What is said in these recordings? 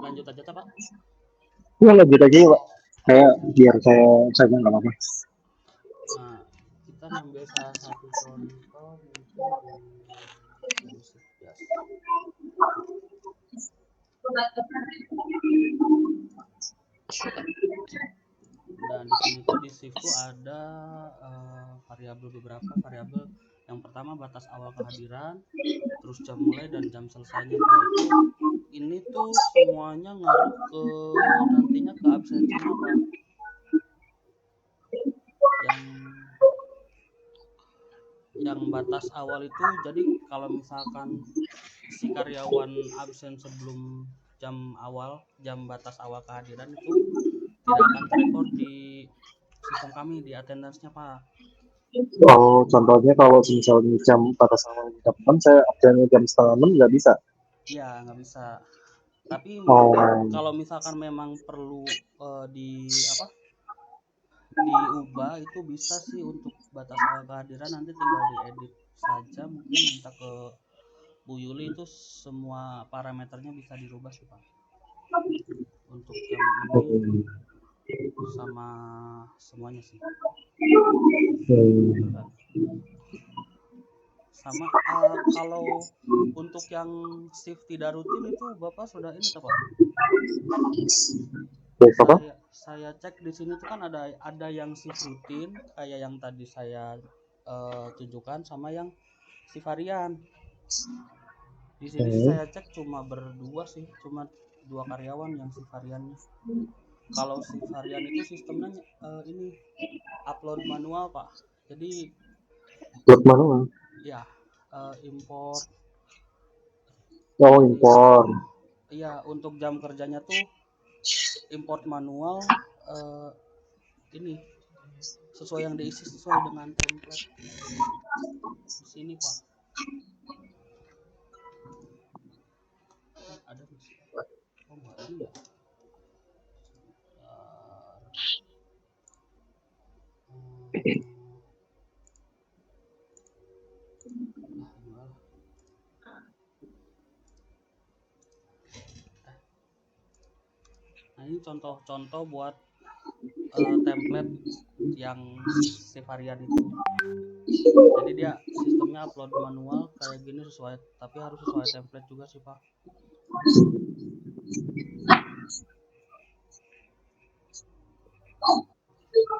lanjut aja Pak. Ya lanjut aja ya Pak. Biar saya saja nggak apa-apa. Nah, kita ngambil salah satu contoh mungkin di shift gas. Dan di sini tuh di shift tuh ada beberapa variabel. Yang pertama batas awal kehadiran, terus jam mulai dan jam selesainya Pak. Ini tuh semuanya ngaruh ke nantinya ke absensinya Pak. Yang batas awal itu jadi kalau misalkan si karyawan absen sebelum jam batas awal kehadiran itu tidak akan terekor di sistem kami di attendance-nya Pak. Oh, contohnya kalau misalnya jam batas awal jam 6, saya absennya jam setengah 6 nggak bisa. Iya nggak bisa. Tapi Oh, kalau misalkan memang perlu di apa diubah itu bisa sih untuk batas awal kehadiran nanti tinggal diedit saja mungkin minta ke Bu Yuli itu semua parameternya bisa dirubah sih Pak untuk jam ini sama semuanya sih gitu hmm. kan sama kalau untuk yang shift tidak rutin itu Bapak sudah ini tuh Pak Baik, apa? saya cek di sini tuh kan ada yang shift rutin kayak yang tadi saya tunjukkan sama yang shift harian. Di sini sih Hmm. saya cek cuma berdua sih, cuma dua karyawan yang shift hariannya. Kalau shift harian itu sistemnya ini upload manual Pak. Jadi Klub mana? ya import. Oh, Jadi impor. iya untuk jam kerjanya tuh import manual eh, ini sesuai yang diisi sesuai dengan template di sini Pak. Ada masih. Oh enggak ini ya. Hmm, enggak. Nah ini contoh-contoh buat template yang si varian itu. Jadi dia sistemnya upload manual kayak gini sesuai, tapi harus sesuai template juga sih Pak.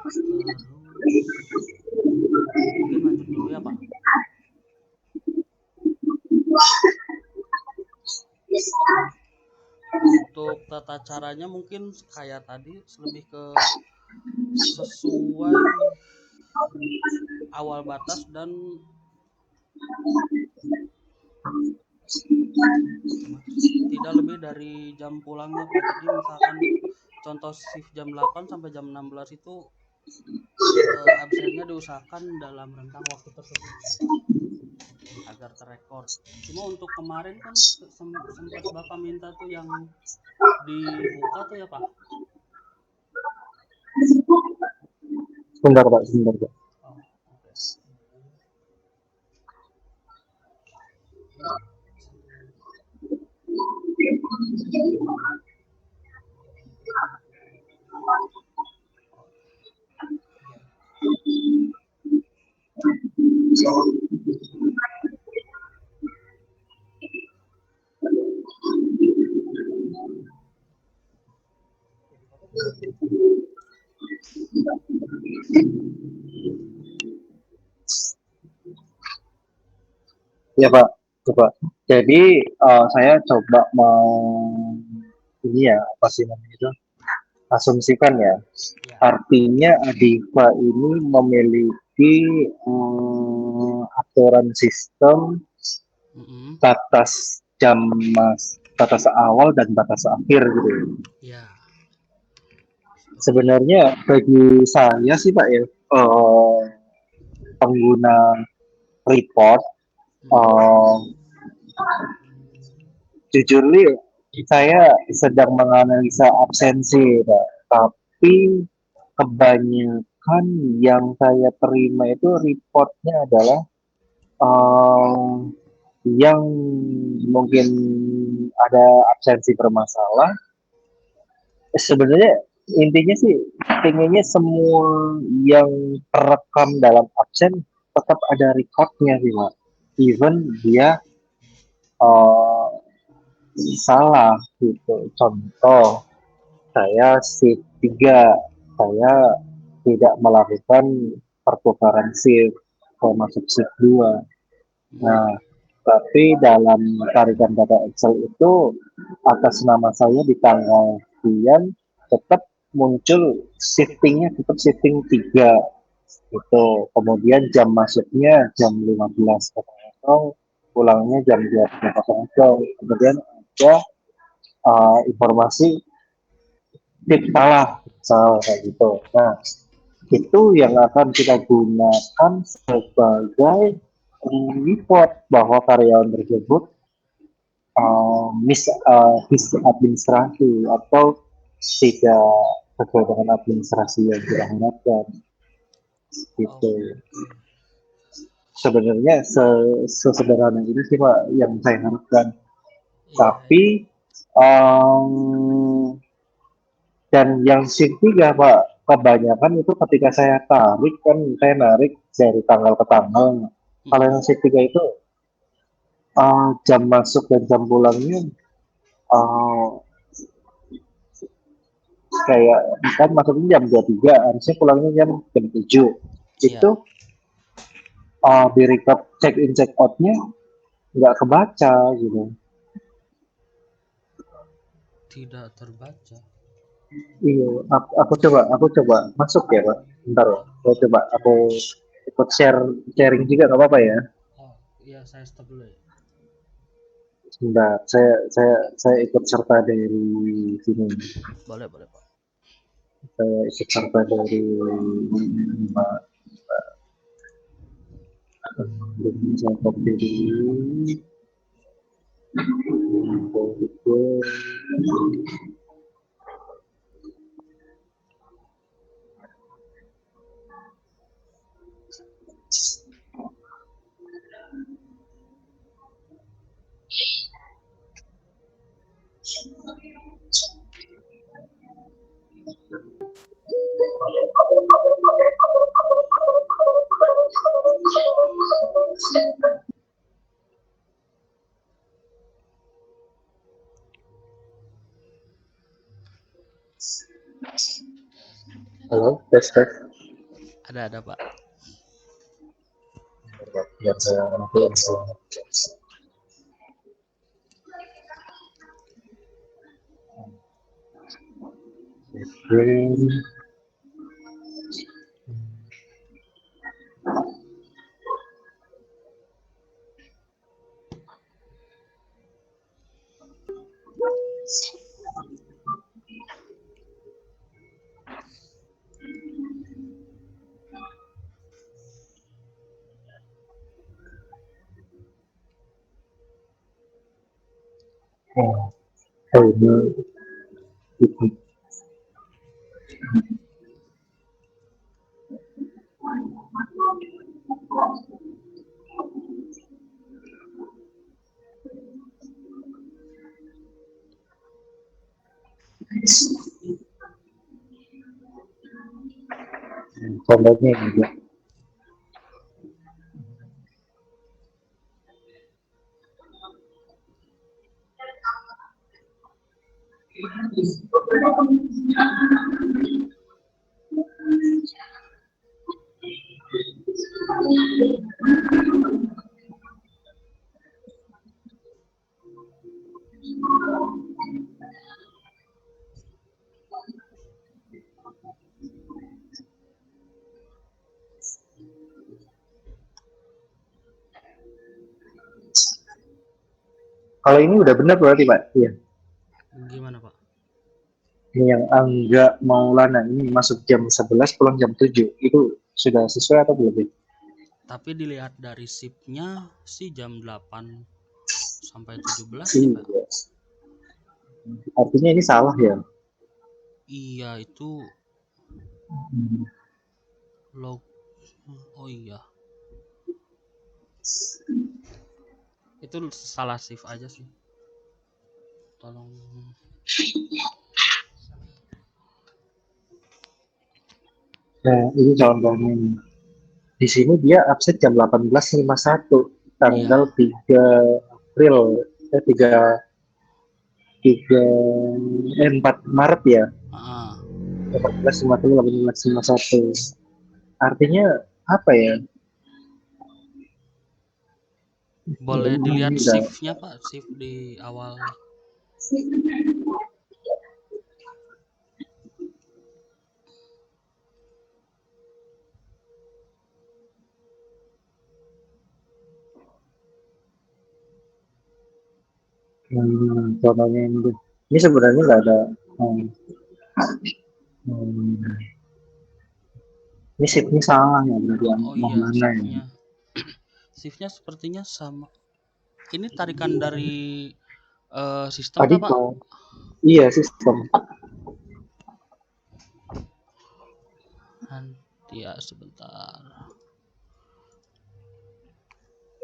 Terus mungkin lanjut dulu ya Pak. Untuk tata caranya mungkin kayak tadi lebih ke sesuai awal batas dan tidak lebih dari jam pulangnya Pak. Jadi misalkan contoh shift jam 8 sampai jam 16 itu absennya diusahakan dalam rentang waktu tersebut agar terekor. Cuma untuk kemarin kan sempat Bapak minta tuh yang dibuka tuh ya Pak. Sebentar Pak, sebentar Pak. Oh, oke. Ya Pak, coba. Jadi saya coba mau ini ya, apa sih namanya itu? Asumsikan ya. Ya. Artinya Adiva ini memiliki aturan sistem Mm-mm. batas awal dan batas akhir gitu. Ya, seperti itu. Sebenarnya bagi saya sih Pak ya, pengguna report, Mm-mm. eh, jujur nih saya sedang menganalisa absensi Pak. Tapi kebanyakan yang saya terima itu reportnya adalah yang mungkin ada absensi bermasalah. Sebenarnya intinya sih pengennya semua yang terekam dalam absen tetap ada recordnya sih Pak. Even dia uh, salah gitu. Contoh, saya shift 3, saya tidak melakukan pertukaran shift, saya masuk shift 2. Hmm. Nah, tapi dalam tarikan data Excel itu atas nama saya di tanggal sekian tetap muncul shiftingnya tetap shifting 3 itu. Kemudian jam masuknya jam 15.00, pulangnya jam 20.00. Kemudian ada informasi tip salah kayak gitu. Nah, itu yang akan kita gunakan sebagai report bahwa karyawan tersebut misadministrasi atau tidak sesuai dengan administrasi yang kita harapkan gitu. Oke. Sebenarnya sesederhana ini sih Pak yang saya harapkan. Iya, iya. Tapi um, dan yang shift 3 Pak, kebanyakan itu ketika saya tarik kan saya narik dari tanggal ke tanggal. Kalau Mm-mm. yang shift 3 itu jam masuk dan jam pulangnya uh, kayak kan masuknya jam 23, harusnya pulangnya jam 7. Itu Iya, di record check in check outnya nggak kebaca gitu. tidak terbaca. Iya, aku coba masuk ya Pak. Bentar, Pak. Aku coba aku ikut sharing juga nggak apa-apa ya. Oh, iya, saya stop dulu ya. Sebentar, saya ikut serta dari sini. Boleh, boleh, Pak. Saya ikut serta dari Pak. Saya copy dulu. Halo, tes tes. Ada, Pak. Biar saya nanti info. Brain. Oh, ini itu. Contohnya juga. Kalau ini udah benar berarti Pak. Iya. Gimana, Pak? Ini yang Angga Maulana ini masuk jam 11 pulang jam 7. Itu sudah sesuai atau belum? Tapi dilihat dari shiftnya sih jam 8 sampai 17 sih, Pak. Iya. Artinya ini salah ya. Iya, itu Hmm. log. Oh iya, itu salah shift aja sih. Tolong. Nah, ini contohnya nih. Di sini dia absen jam 18.51 tanggal Iya. 3 April, 3 3 4 Maret ya. Ah, 18.50 18.51. Artinya apa ya? boleh dilihat Ini udah shiftnya Pak, shift di awal. contohnya ini sebenarnya nggak ada. hmm, hmm, ini shiftnya salah ya berarti Oh yang iya, mana ya? shiftnya. Shiftnya sepertinya sama. Ini tarikan dari sistem Tadi tak Pak? Pak, iya sistem. Nanti ya sebentar.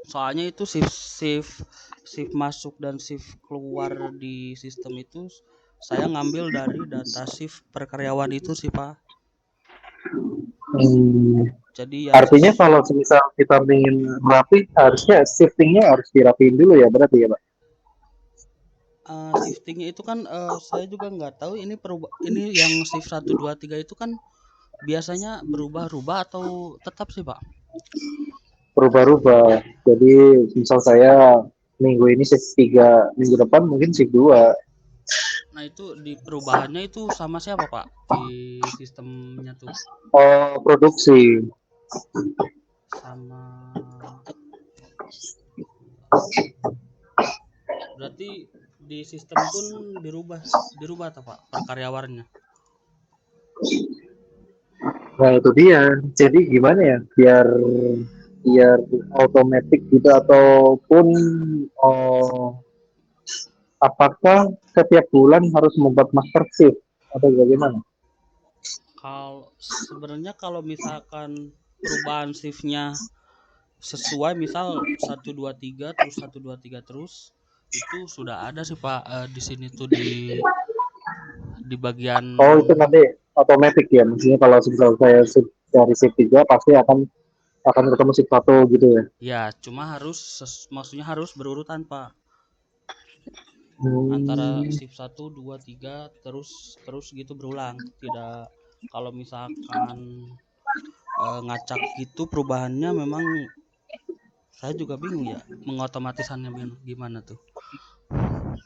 Soalnya itu shift shift shift masuk dan shift keluar di sistem itu saya ngambil dari data shift per karyawan itu sih Pak. Hmm, Jadi ya artinya kalau misal kita ingin rapi, harusnya shiftingnya harus dirapiin dulu ya berarti ya Pak. shiftingnya itu kan saya juga nggak tahu ini yang shift 1 2 3 itu kan biasanya berubah-ubah atau tetap sih Pak? Berubah-ubah. Jadi misal saya minggu ini shift 3, minggu depan mungkin shift 2. Nah itu di perubahannya itu sama siapa Pak di sistemnya tuh? Oh, produksi. Sama berarti di sistem pun dirubah dirubah tak Pak per karyawannya? Nah, itu dia. Jadi gimana ya? Biar biar otomatis gitu ataupun oh, apakah setiap bulan harus membuat master shift atau bagaimana? Kalau sebenarnya kalau misalkan perubahan shiftnya sesuai misal 1 2 3 terus 1 2 3 terus itu sudah ada sih Pak di sini tuh di bagian. Oh, itu nanti otomatis ya. Maksudnya kalau misal saya shift dari shift 3 pasti akan ketemu shift 1 gitu ya. Ya cuma harus maksudnya harus berurutan Pak antara Hmm. shift 1 2 3 terus terus gitu berulang tidak kalau misalkan ngacak gitu perubahannya memang saya juga bingung ya mengotomatisannya gimana tuh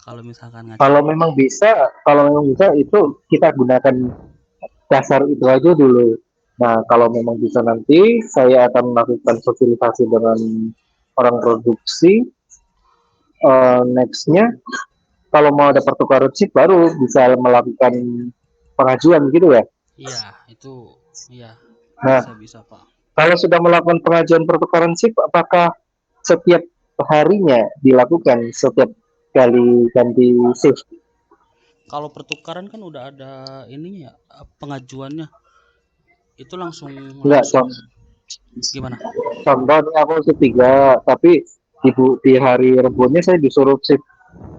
kalau misalkan ngacak. Kalau memang bisa itu kita gunakan dasar itu aja dulu. Nah, kalau memang bisa nanti saya akan melakukan sosialisasi dengan orang produksi. Nextnya, kalau mau ada pertukaran chip baru bisa melakukan pengajuan gitu ya. Iya itu iya Nah, bisa bisa Pak. kalau sudah melakukan pengajuan pertukaran chip, apakah setiap harinya dilakukan setiap kali ganti shift? Kalau pertukaran kan udah ada ininya ya pengajuannya itu langsung Enggak, langsung gimana. contoh aku shift 3, tapi di hari Rebunnya saya disuruh shift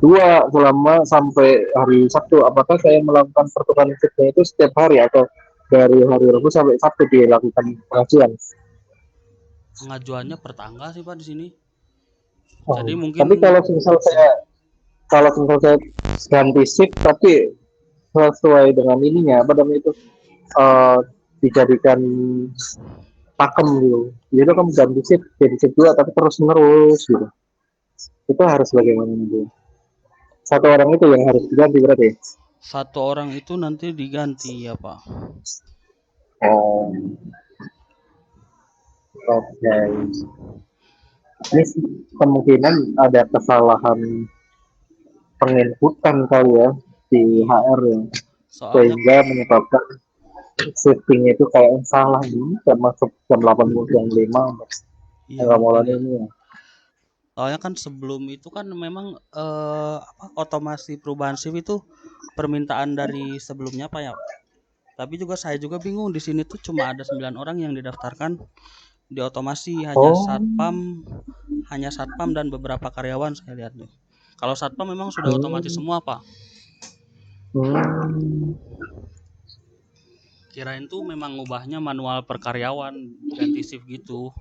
2 selama sampai hari Sabtu. Apakah saya melakukan pertukaran shiftnya itu setiap hari atau dari hari Rabu sampai Sabtu dilakukan pengajuan? Pengajuannya per tanggal sih Pak di sini. Jadi Oh, mungkin tapi kalau misal saya ganti shift tapi sesuai dengan ininya apa namanya itu uh, dijadikan pakem gitu. Jadi kamu ganti shift jadi shift 2 tapi terus menerus gitu. Itu harus bagaimana gitu. Satu orang itu yang harus diganti berarti. satu orang itu nanti diganti ya Pak. Oh, oke. Okay. Ini kemungkinan ada kesalahan penginputan kali ya di Iya HR ya, soalnya sehingga menyebabkan shifting itu kayak yang salah ini termasuk jam 8.05 iya nggak mungkin mulai ya. ini ya. Soalnya kan sebelum itu kan memang apa otomasi perubahan shift itu permintaan dari sebelumnya Pak ya. Tapi juga saya juga bingung di sini tuh cuma ada 9 orang yang didaftarkan di otomasi Oh, hanya satpam dan beberapa karyawan saya lihat tuh. Kalau satpam memang sudah otomatis Hmm. semua, Pak. Hmm. Kirain tuh memang ngubahnya manual per karyawan, ganti shift gitu.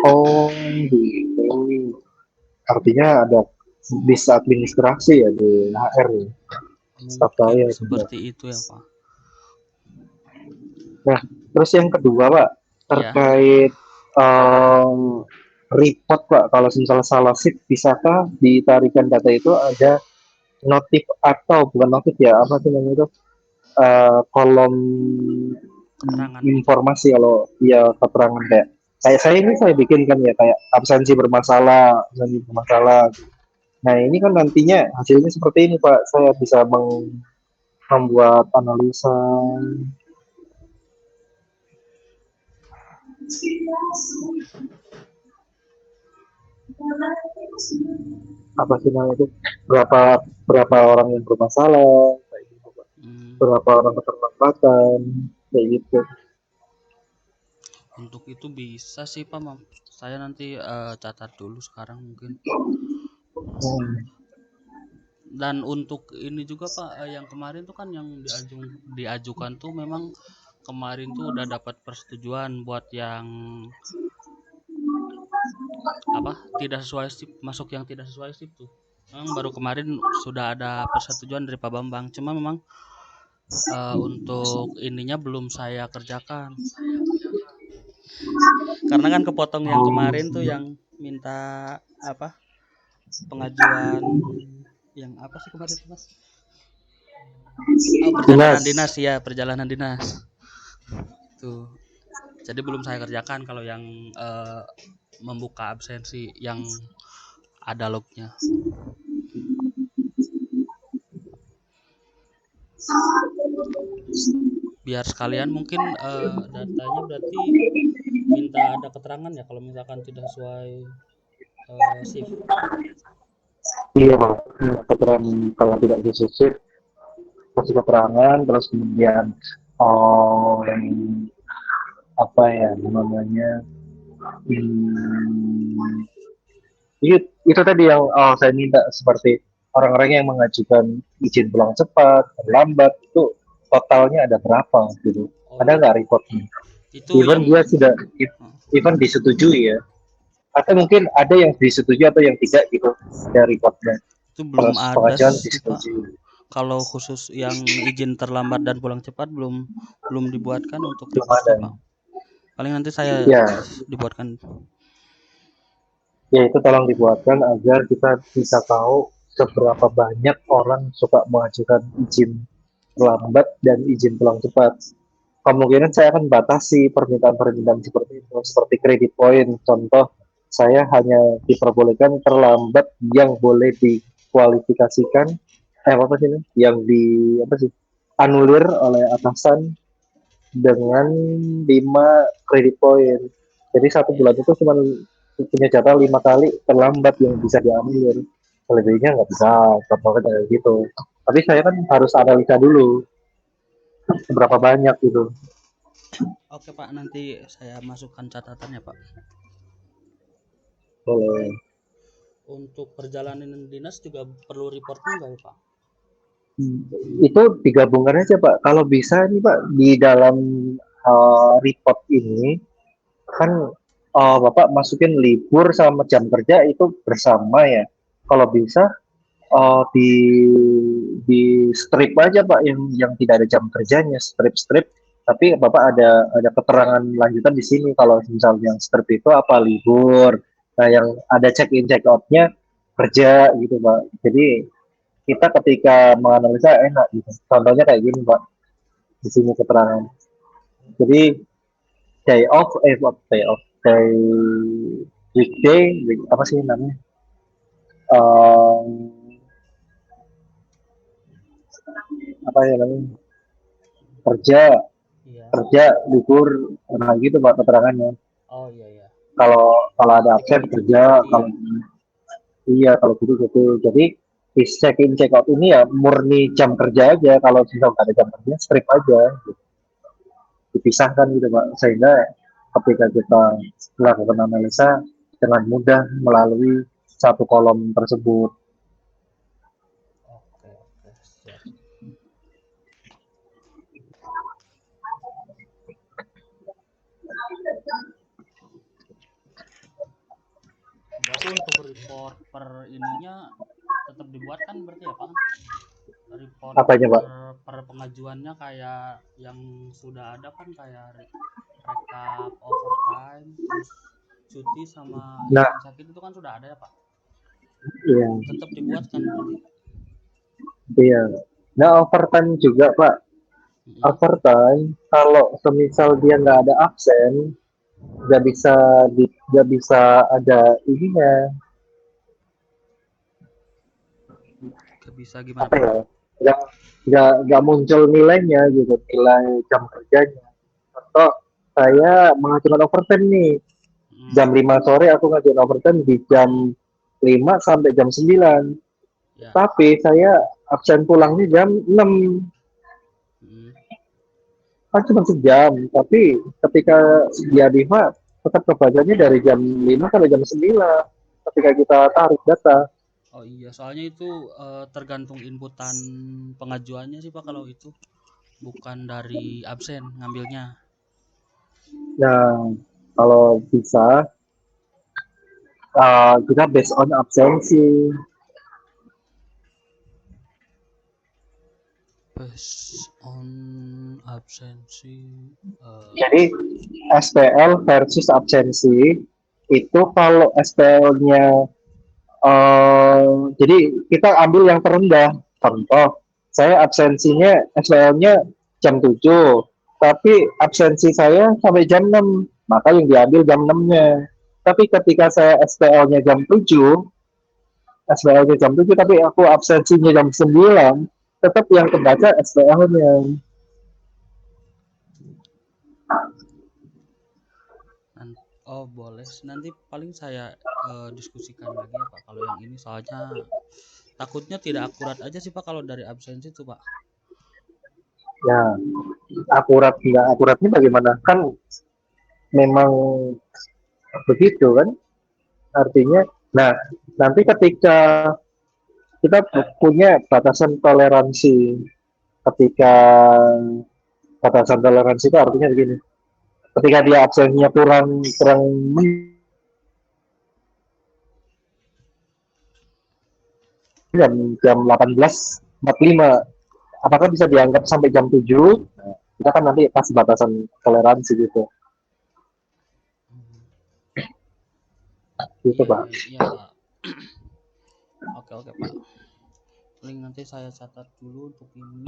Oh, gitu. Artinya ada bis administrasi ya di HR ya, staff Mungkin saya juga. seperti itu ya, Pak. Nah, terus yang kedua Pak, Ya. terkait report Pak, kalau misalnya salah shift, bisakah ditarikan data itu ada notif atau bukan notif ya, apa sih namanya itu, kolom Keterangan. informasi kalau ya keterangan kayak saya ini saya bikin kan ya kayak absensi bermasalah. Nah ini kan nantinya hasilnya seperti ini Pak, saya bisa membuat analisa apa sih namanya itu, berapa berapa orang yang bermasalah, kayak gitu, Pak. Hmm, Berapa orang keterlambatan, kayak gitu. untuk itu bisa sih, Pak. Saya nanti catat dulu sekarang mungkin. Hmm. Dan untuk ini juga, Pak, yang kemarin tuh kan yang diajukan tuh memang kemarin tuh udah dapat persetujuan buat yang apa tidak sesuai shift, masuk yang tidak sesuai shift tuh. Memang baru kemarin sudah ada persetujuan dari Pak Bambang. Cuma memang untuk ininya belum saya kerjakan. Karena kan kepotong yang Oh, kemarin tuh yang minta apa pengajuan yang apa sih kemarin tuh, Mas? Oh, perjalanan dinas. dinas ya, perjalanan dinas. Tuh. Jadi belum saya kerjakan kalau yang eh, membuka absensi yang ada lognya. Biar sekalian mungkin datanya berarti minta ada keterangan ya kalau misalkan tidak sesuai shift. Iya Pak. Keterangan kalau tidak disusut kasih keterangan, terus kemudian yang apa ya namanya, hmm, itu tadi yang saya minta, seperti orang-orang yang mengajukan izin pulang cepat, terlambat, itu totalnya ada berapa gitu. Ada Oh, nggak reportnya? itu Even yang dia sudah, even disetujui ya. Atau mungkin ada yang disetujui atau yang tidak gitu dari reportnya. itu belum ada Pengajuan sih, Pak. disetujui. Kalau khusus yang izin terlambat dan pulang cepat belum belum dibuatkan untuk Belum ada. reportnya, Pak. Paling nanti saya Ya, dibuatkan. ya itu tolong dibuatkan agar kita bisa tahu seberapa banyak orang suka mengajukan izin terlambat dan izin pulang cepat. Kemungkinan saya akan batasi permintaan-permintaan seperti itu, seperti kredit poin. Contoh, saya hanya diperbolehkan terlambat yang boleh dikualifikasikan, apa sih ini? Yang di apa sih? Anulir oleh atasan dengan 5 kredit poin. Jadi satu Iya, bulan iya. itu cuma punya jatah 5 kali terlambat yang bisa dianulir. Selebihnya nggak bisa, contohnya kayak gitu. Tapi saya kan harus analisa dulu seberapa banyak gitu. Oke, Pak, nanti saya masukkan catatannya, Pak. Boleh. Untuk perjalanan dinas juga perlu reportnya nggak ya, Pak? Itu digabungkan aja Pak. Kalau bisa nih Pak, di dalam report ini kan Bapak masukin libur sama jam kerja itu bersama ya. Kalau bisa di strip aja Pak, yang tidak ada jam kerjanya, strip tapi Bapak ada keterangan lanjutan di sini kalau misalnya yang strip itu apa libur. Nah, yang ada check in check outnya kerja gitu Pak. Jadi kita ketika menganalisa enak gitu. Contohnya kayak gini Pak, di sini keterangan. Jadi day weekday, apa sih namanya? Um, apa ya namanya? Kerja, Iya. kerja, libur, nah gitu Pak keterangannya. Oh, iya, iya. Kalau kalau ada Berarti absen kayak gitu kerja, berarti ya. kalau iya kalau gitu gitu. Jadi di check in check out ini ya murni jam kerja aja. Kalau misal nggak ada jam kerja, strip aja, gitu. Dipisahkan gitu Pak. Sehingga ketika kita melakukan analisa dengan mudah melalui satu kolom tersebut. Oke, oke, siap. Berarti untuk report per ininya tetap dibuat kan berarti ya Pak kan? Report Apanya Pak? per pengajuannya kayak yang sudah ada kan, kayak rekap overtime, terus cuti sama Nah, izin sakit itu kan sudah ada ya Pak? iya, Tetap dibuat kan berarti? iya. Nah, overtime juga Pak. Mm-mm. Overtime, kalau semisal dia nggak ada absen, nggak bisa ada ininya, Gak bisa gimana apa Pak? ya? Nggak nggak muncul nilainya gitu, nilai jam kerjanya. Contoh, saya mengajukan overtime nih, Mm, jam 5 sore aku ngajuin overtime di jam 5 sampai jam 9. ya. Tapi saya absen pulangnya jam 6. Mm. Kan cuma sejam, tapi ketika dia diva tetap kebacanya dari jam 5 sampai jam 9 ketika kita tarik data. Oh iya, soalnya itu tergantung inputan pengajuannya sih Pak kalau itu, bukan dari absen ngambilnya. Nah, kalau bisa kita based on absensi. Based on absensi. eh, Jadi SPL versus absensi itu kalau SPL-nya jadi kita ambil yang terendah. Contoh, saya absensinya SPL-nya jam 7, tapi absensi saya sampai jam 6, maka yang diambil jam 6-nya. Tapi ketika saya SPL-nya jam 7 tapi aku absensinya jam 9, tetap yang kebaca SPL-nya. oh boleh, nanti paling saya diskusikan lagi ya Pak kalau yang ini, soalnya takutnya tidak akurat aja sih Pak kalau dari absensi itu Pak. Ya, akurat nggak akuratnya bagaimana? Kan memang begitu kan? Artinya, nah nanti ketika kita punya batasan toleransi, ketika batasan toleransi itu artinya begini, ketika dia absennya kurang kurang jam jam 18.45, apakah bisa dianggap sampai jam 7? Nah, kita kan nanti kasih batasan toleransi gitu, gitu Iya, Pak. iya Pak. Oke, oke Pak, paling nanti saya catat dulu untuk ini.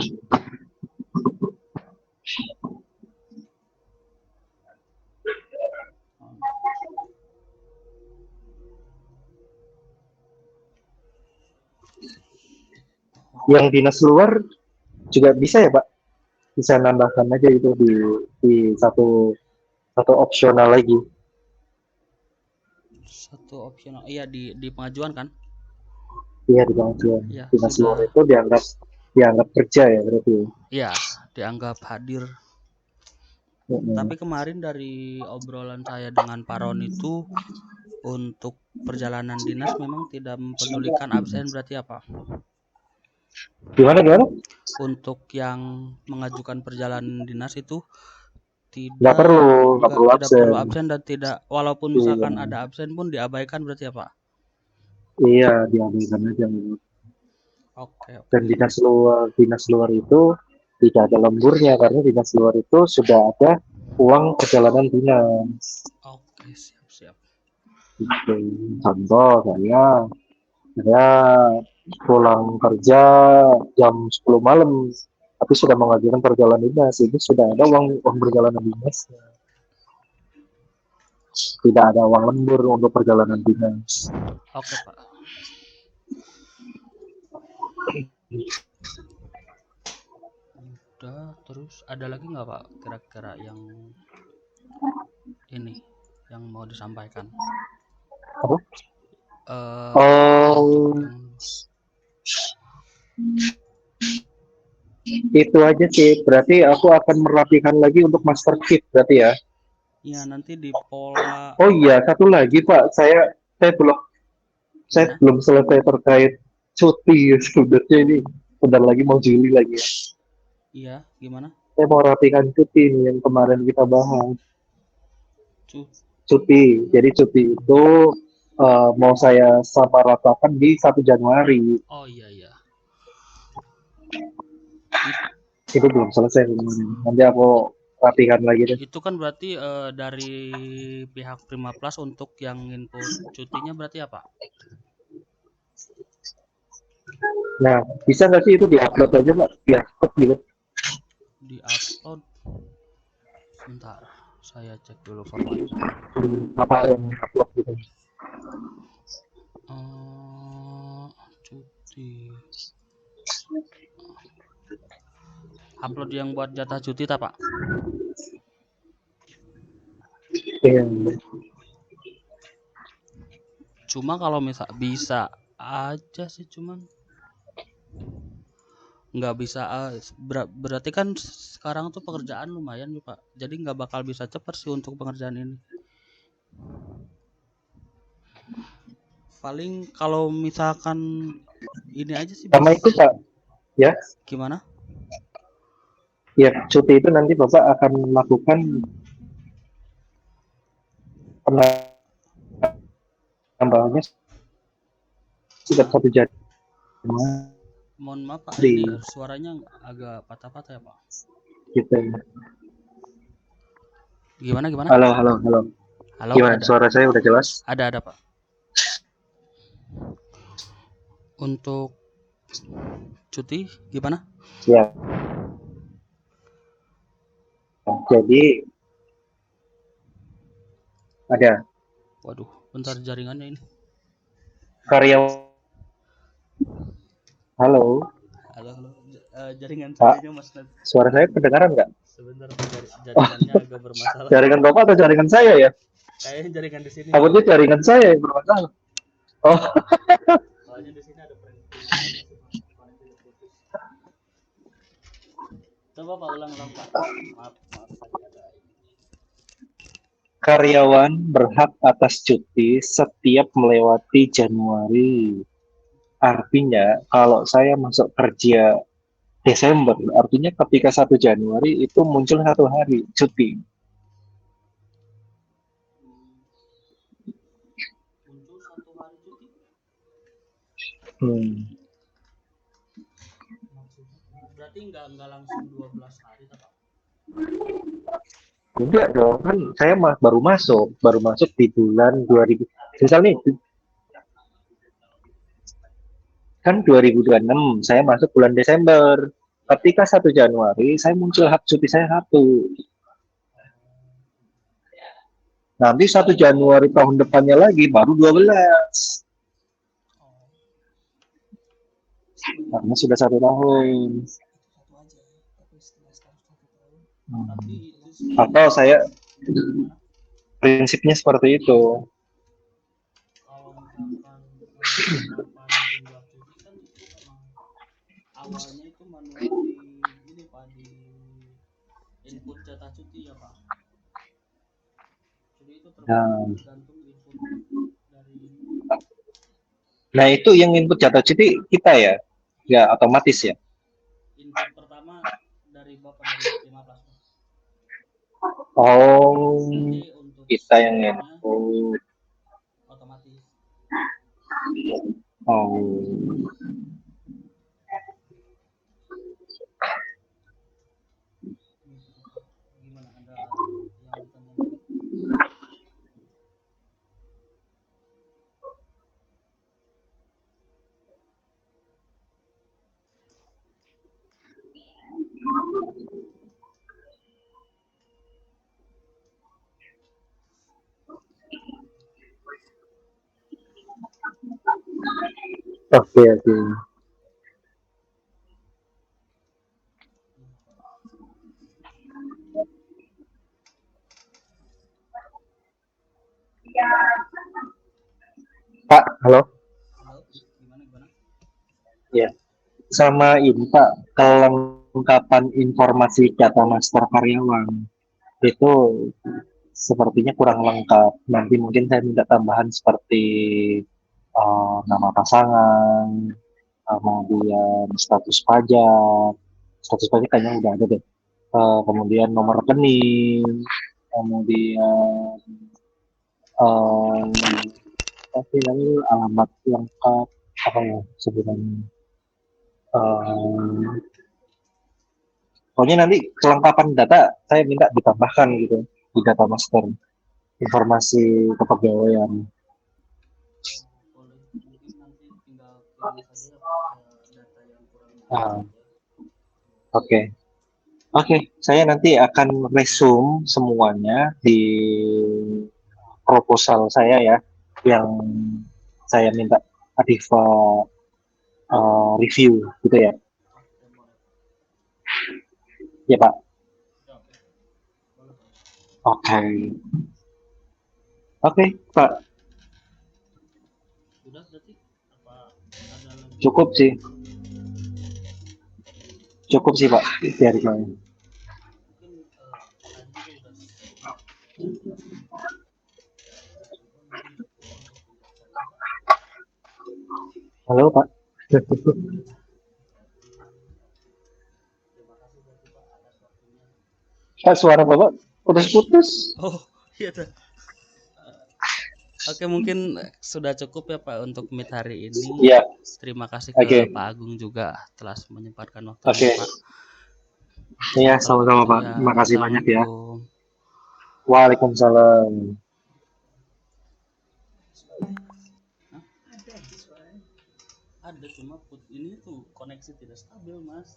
Yang dinas luar juga bisa ya Pak, bisa nambahkan aja itu di satu satu opsional lagi. Satu opsional, iya di pengajuan kan? Iya di pengajuan Ya dinas luar sudah. itu dianggap dianggap kerja ya berarti. Ya, dianggap hadir. Mm-mm. Tapi kemarin dari obrolan saya dengan Pak Ron itu, untuk perjalanan dinas memang tidak mempedulikan absen berarti apa? Gimana gimana? Untuk yang mengajukan perjalanan dinas itu Nggak perlu, nggak perlu tidak perlu absen. absen, dan tidak, walaupun Iya, misalkan ada absen pun diabaikan berarti apa? iya diambilkan aja. Oke, Dan oke. dinas luar itu tidak ada lemburnya karena dinas luar itu sudah ada uang perjalanan dinas. Oke, siap, siap. Gitu. Contoh saya pulang kerja jam 10 malam, tapi sudah mengajukan perjalanan dinas, ini sudah ada uang perjalanan dinas, tidak ada uang lembur untuk perjalanan dinas. Oke, Pak. Udah, terus ada lagi nggak Pak kira-kira yang ini yang mau disampaikan? Apa? Untuk Oh, yang itu aja sih. Berarti aku akan merapikan lagi untuk master kit berarti ya. ya nanti di pola Oh iya, satu lagi Pak, saya belum gimana? selesai terkait. cuti ya sebenarnya ini bentar lagi mau Juli lagi ya. Iya, gimana? Saya mau rapikan cuti nih yang kemarin kita bahas. Cu Cuti. Jadi cuti itu mau saya sama ratakan di 1 Januari. oh, iya, iya. Itu belum selesai kemarin. Nanti aku rapikan lagi deh. Itu kan berarti dari pihak Prima Plus untuk yang input cutinya berarti apa? Nah, bisa nggak sih itu diupload aja Pak? Diupload gitu. Di-upload. Sebentar, saya cek dulu formatnya. Apa yang upload gitu. Cuti. Upload yang buat jatah cuti tak, Pak? Iya. Cuma kalau misal bisa aja sih, cuman nggak bisa. Berarti kan sekarang tuh pekerjaan lumayan nih, Pak. Jadi nggak bakal bisa cepet sih untuk pengerjaan ini. Paling kalau misalkan ini aja sih Sama itu Pak, ya, gimana? ya cuti itu nanti Bapak akan melakukan penambahannya setiap Nah, 1 Januari mohon maaf Pak, ini suaranya agak patah-patah ya Pak. gitu. Gimana gimana? Halo, halo, halo. Halo, Gimana? Suara saya udah jelas? ada Pak. Untuk cuti gimana? Ya. Jadi ada Waduh, bentar jaringannya ini. karyawan. Halo, Halo, halo. Jaringan Pak. sayanya Mas Nat. Suara saya kedengaran nggak? Sebentar, Oh, jaringannya agak bermasalah. jaringan Bapak atau jaringan saya ya? Kayaknya jaringan di sini nih. Takutnya jaringan saya yang bermasalah. Oh, Soalnya di sini ada peringatan sih Pak. Kemarin tidak putus. Coba Pak ulang-ulang Pak. Maaf, maaf tadi ada ini. karyawan berhak atas cuti setiap melewati Januari. Artinya, kalau saya masuk kerja Desember, artinya ketika 1 Januari itu muncul 1 hari cuti. Muncul 1 hari cuti. Hmm. Maksudnya berarti nggak langsung 12 hari Pak. Enggak dong, kan saya baru masuk di bulan 2000. Misal nih, kan 2026, saya masuk bulan Desember. Ya. Ketika 1 Januari, saya muncul hak cuti saya 1. Nanti 1 Januari tahun depannya lagi, baru 12. Oh, Karena sudah 1 tahun. itu satu aja ya. Tapi setelah 1 tahun. Tapi Hmm. itu sebenarnya Atau saya gimana? prinsipnya seperti itu. Kalau misalkan penerapan jumlah cuti kan itu emang awalnya itu manual di ini Pak, di input jatah cuti ya Pak. Jadi itu Nah, tergantung input dari ini. nah itu yang input jatuh cuti kita ya, ya Iya, otomatis ya. input pertama dari Bapak dari 15 Pak. Oh, Nanti untuk kita yang selanjutnya input. otomatis. Oh, Gitu Pak. Gimana, ada yang ditanya lagi? oke oke. Iya, Pak. Pak, halo. Halo, gimana gimana? Ya, sama ini Pak, kelengkapan informasi data master karyawan itu sepertinya kurang lengkap. Nanti mungkin saya minta tambahan seperti nama pasangan, kemudian status pajak kayaknya udah ada deh. Kemudian nomor rekening, kemudian apa namanya alamat lengkap apa ya sebenarnya. Eh, Pokoknya nanti kelengkapan data saya minta ditambahkan gitu di data master informasi kepegawaian. Boleh, mungkin nanti tinggal kirim saja ya Pak data yang kurang jelas Ah, saja. oke. Oke, saya nanti akan resume semuanya di proposal saya ya, yang saya minta Adifa review gitu ya. Oke, boleh Pak. Ya Pak. Ya, oke, boleh Pak. Oke. Oke, Pak. Sudah berarti apa ada lagi Cukup sih. Cukup sih Pak dari saya. mungkin tadi juga udah juga mungkin cukup untuk dari saya Pak. Halo Pak. Berarti terima kasih berarti Pak atas waktunya. Pak suara Bapak putus-putus. Oh, iya tuh. Oke, mungkin sudah cukup ya Pak untuk meet hari ini. Iya, Terima kasih ke oke. Pak Agung juga telah menyempatkan waktunya Oke. Pak. Iya, Kalau sama-sama begitu Pak. ya, Terima kasih banyak ya. Assalamualaikum. Waalaikumsalam. Hah? Ada, cuma ini tuh koneksi tidak stabil Mas.